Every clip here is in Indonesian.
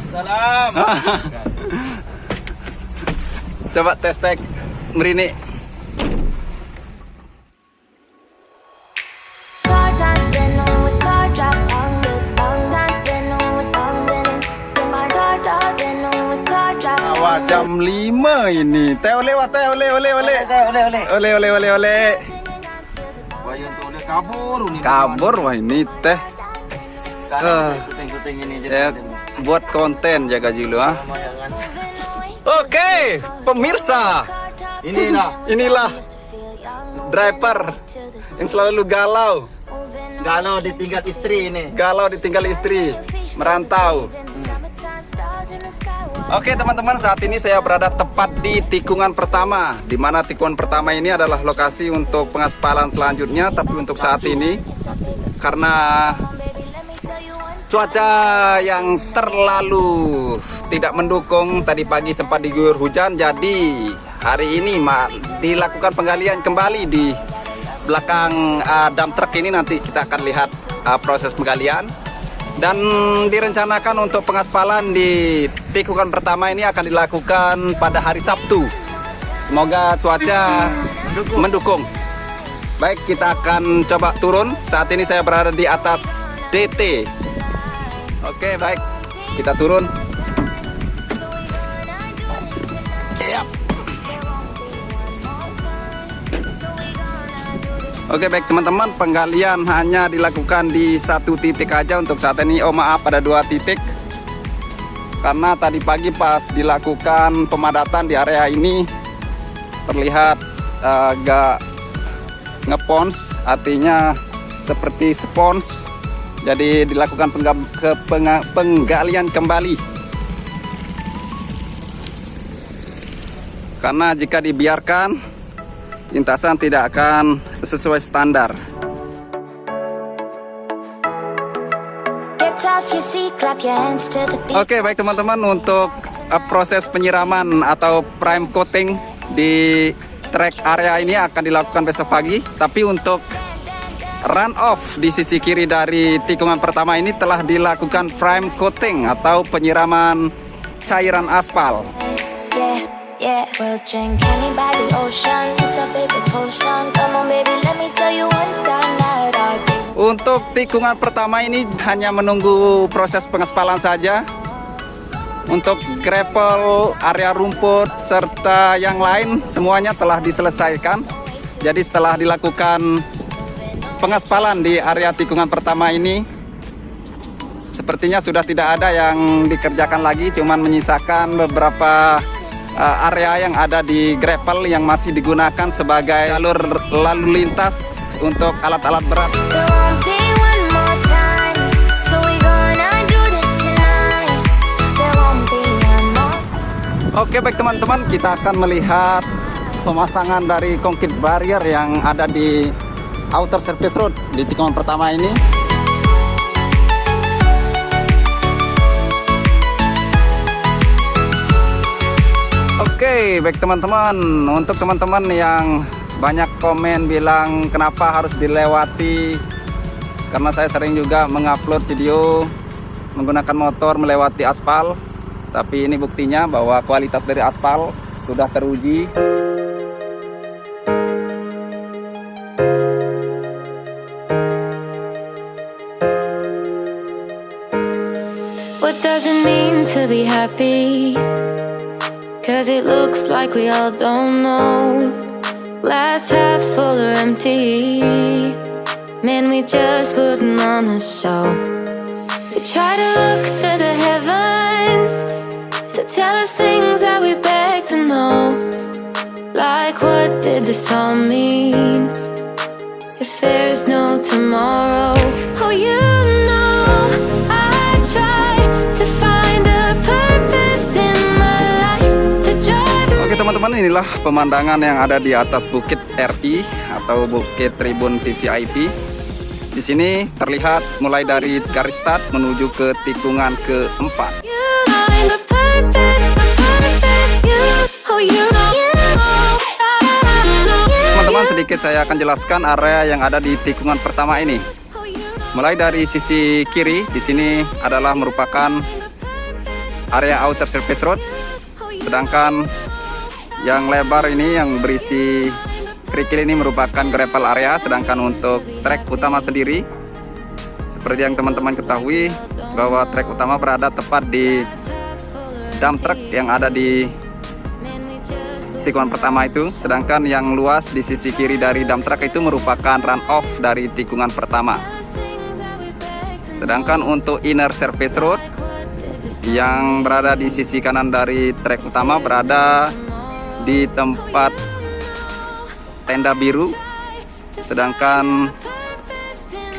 Salam. Coba tes tek merini. Awal jam 5 ini. Teh lewat teh oleh. Wayang tuh udah kabur nih. Kabur wah ini teh. Karena syuting-syuting ini Ya, buat konten jaga julu ah. Oke, pemirsa. Inilah driver yang selalu galau. Galau ditinggal istri ini. Galau ditinggal istri, merantau. Oke teman-teman, saat ini saya berada tepat di tikungan pertama, di mana tikungan pertama ini adalah lokasi untuk pengaspalan selanjutnya. Tapi untuk saat ini, karena cuaca yang terlalu tidak mendukung, tadi pagi sempat diguyur hujan, jadi hari ini dilakukan penggalian kembali di belakang dump truck ini. Nanti kita akan lihat proses penggalian. Dan direncanakan untuk pengaspalan di tikungan pertama ini akan dilakukan pada hari Sabtu. Semoga cuaca mendukung. Baik, kita akan coba turun. Saat ini saya berada di atas DT. Oke, baik, kita turun. Oke, baik teman-teman, penggalian hanya dilakukan di satu titik aja untuk saat ini. Oh maaf, ada 2 titik. Karena tadi pagi pas dilakukan pemadatan di area ini terlihat agak ngepons, artinya seperti spons. Jadi dilakukan penggalian kembali. Karena jika dibiarkan, lintasan tidak akan sesuai standar. Oke, baik teman-teman, untuk proses penyiraman atau prime coating di trek area ini akan dilakukan besok pagi. Tapi untuk run off di sisi kiri dari tikungan pertama ini telah dilakukan prime coating atau penyiraman cairan aspal. Yeah, we'll drink honey by the ocean. It's our favorite potion. Come on baby, let me tell you one time that our days. Untuk tikungan pertama ini hanya menunggu proses pengaspalan saja. Untuk gravel, area rumput, serta yang lain semuanya telah diselesaikan. Jadi setelah dilakukan pengaspalan di area tikungan pertama ini, sepertinya sudah tidak ada yang dikerjakan lagi. Cuman menyisakan beberapa area yang ada di gravel yang masih digunakan sebagai jalur lalu lintas untuk alat-alat berat. Oke, baik teman-teman, kita akan melihat pemasangan dari concrete barrier yang ada di outer surface road di tikungan pertama ini. Oke, baik teman-teman, untuk teman-teman yang banyak komen bilang kenapa harus dilewati, karena saya sering juga mengupload video menggunakan motor melewati aspal, tapi ini buktinya bahwa kualitas dari aspal sudah teruji. What does it mean to be happy? 'Cause it looks like we all don't know. Glass half full or empty. Man, we just putting on a show. We try to look to the heavens to tell us things that we beg to know. Like, what did this all mean? If there's no tomorrow. Oh, you know I try to find a purpose in my life to drive. Oke teman-teman, inilah pemandangan yang ada di atas Bukit RI atau Bukit Tribun VVIP. Di sini terlihat mulai dari garis start menuju ke tikungan keempat. Teman-teman, sedikit saya akan jelaskan area yang ada di tikungan pertama ini. Mulai dari sisi kiri, di sini adalah merupakan area outer surface road. Sedangkan yang lebar ini yang berisi kerikil ini merupakan gravel area. Sedangkan untuk trek utama sendiri, seperti yang teman-teman ketahui bahwa trek utama berada tepat di dump truck yang ada di tikungan pertama itu. Sedangkan yang luas di sisi kiri dari dump truck itu merupakan run off dari tikungan pertama. Sedangkan untuk inner surface road yang berada di sisi kanan dari trek utama berada di tempat tenda biru. Sedangkan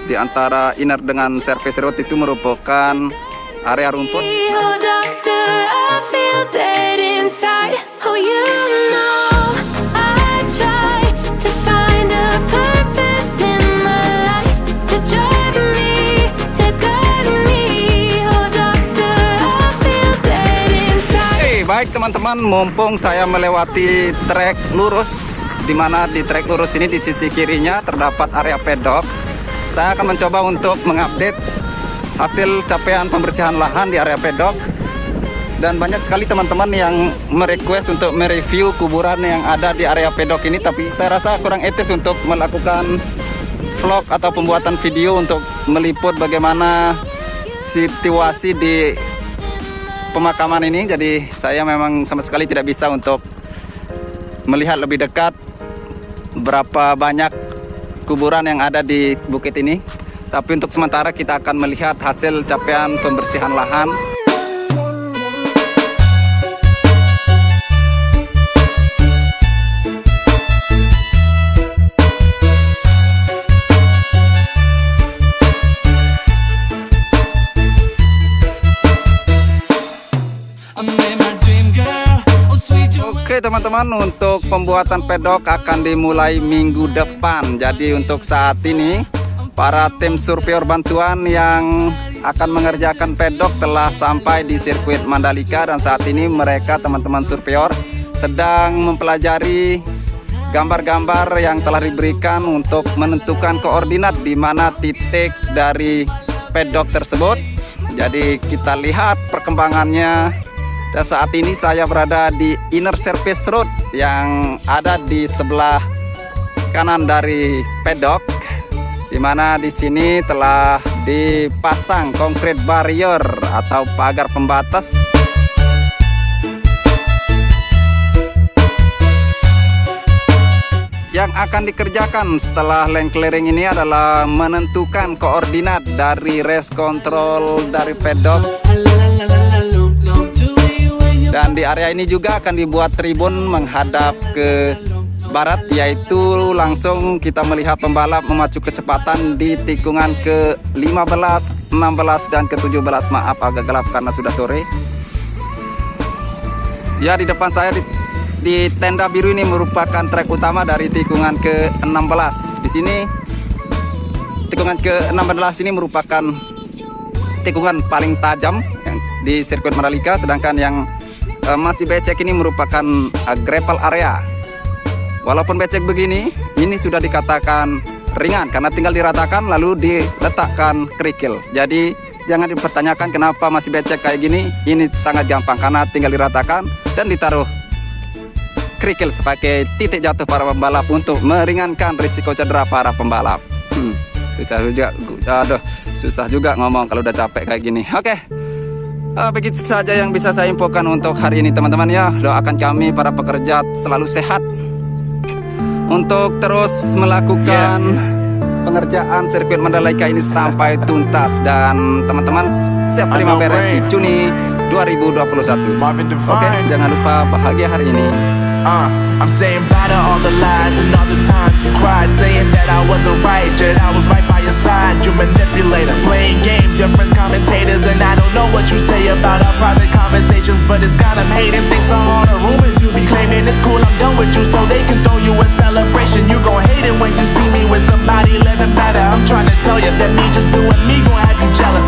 di antara inner dengan surface road itu merupakan area rumput. Oh doctor, I feel dead inside. Oh you know I try to find a purpose in my life to drive me, to guide me. Oh doctor, I feel dead inside. Baik teman-teman, mumpung saya melewati trek lurus, di mana di trek lurus ini di sisi kirinya terdapat area pedok. Saya akan mencoba untuk mengupdate hasil capaian pembersihan lahan di area pedok. Dan banyak sekali teman-teman yang merequest untuk mereview kuburan yang ada di area pedok ini. Tapi saya rasa kurang etis untuk melakukan vlog atau pembuatan video untuk meliput bagaimana situasi di pemakaman ini. Jadi saya memang sama sekali tidak bisa untuk melihat lebih dekat berapa banyak kuburan yang ada di bukit ini. Tapi untuk sementara kita akan melihat hasil capaian pembersihan lahan. Oke teman-teman, untuk pembuatan pedok akan dimulai minggu depan. Jadi untuk saat ini para tim surveyor bantuan yang akan mengerjakan pedok telah sampai di sirkuit Mandalika. Dan saat ini mereka teman-teman surveyor sedang mempelajari gambar-gambar yang telah diberikan untuk menentukan koordinat di mana titik dari pedok tersebut. Jadi kita lihat perkembangannya. Dan saat ini saya berada di inner surface road yang ada di sebelah kanan dari pedok, di mana di sini telah dipasang concrete barrier atau pagar pembatas. Yang akan dikerjakan setelah land clearing ini adalah menentukan koordinat dari race control dari pedok. Dan di area ini juga akan dibuat tribun menghadap ke barat, yaitu langsung kita melihat pembalap memacu kecepatan di tikungan ke-15, 16 dan ke-17. Maaf agak gelap karena sudah sore. Ya, di depan saya di tenda biru ini merupakan trek utama dari tikungan ke-16. Di sini tikungan ke-16 ini merupakan tikungan paling tajam di sirkuit Mandalika, sedangkan yang masih becek ini merupakan gravel area. Walaupun becek begini, ini sudah dikatakan ringan karena tinggal diratakan lalu diletakkan kerikil. Jadi jangan dipertanyakan kenapa masih becek kayak gini. Ini sangat gampang karena tinggal diratakan dan ditaruh kerikil sebagai titik jatuh para pembalap untuk meringankan risiko cedera para pembalap. Susah juga ngomong kalau udah capek kayak gini. Oke. Begitu saja yang bisa saya infokan untuk hari ini teman-teman ya. Doakan kami para pekerja selalu sehat untuk terus melakukan pengerjaan sirkuit Mandalika ini sampai tuntas. Dan teman-teman siap terima beres di Juni 2021. Oke, jangan lupa bahagia hari ini. I'm saying bye to all the lies and all the times you cried, saying that I wasn't right, yet I was right by your side. You manipulator, playing games, your friends commentators, and I don't know what you say about our private conversations, but it's got them hating. Thanks to all the rumors you be claiming, it's cool, I'm done with you, so they can throw you a celebration. You gon' hate it when you see me with somebody living better. I'm trying to tell you that me just doing me gon' have you jealous.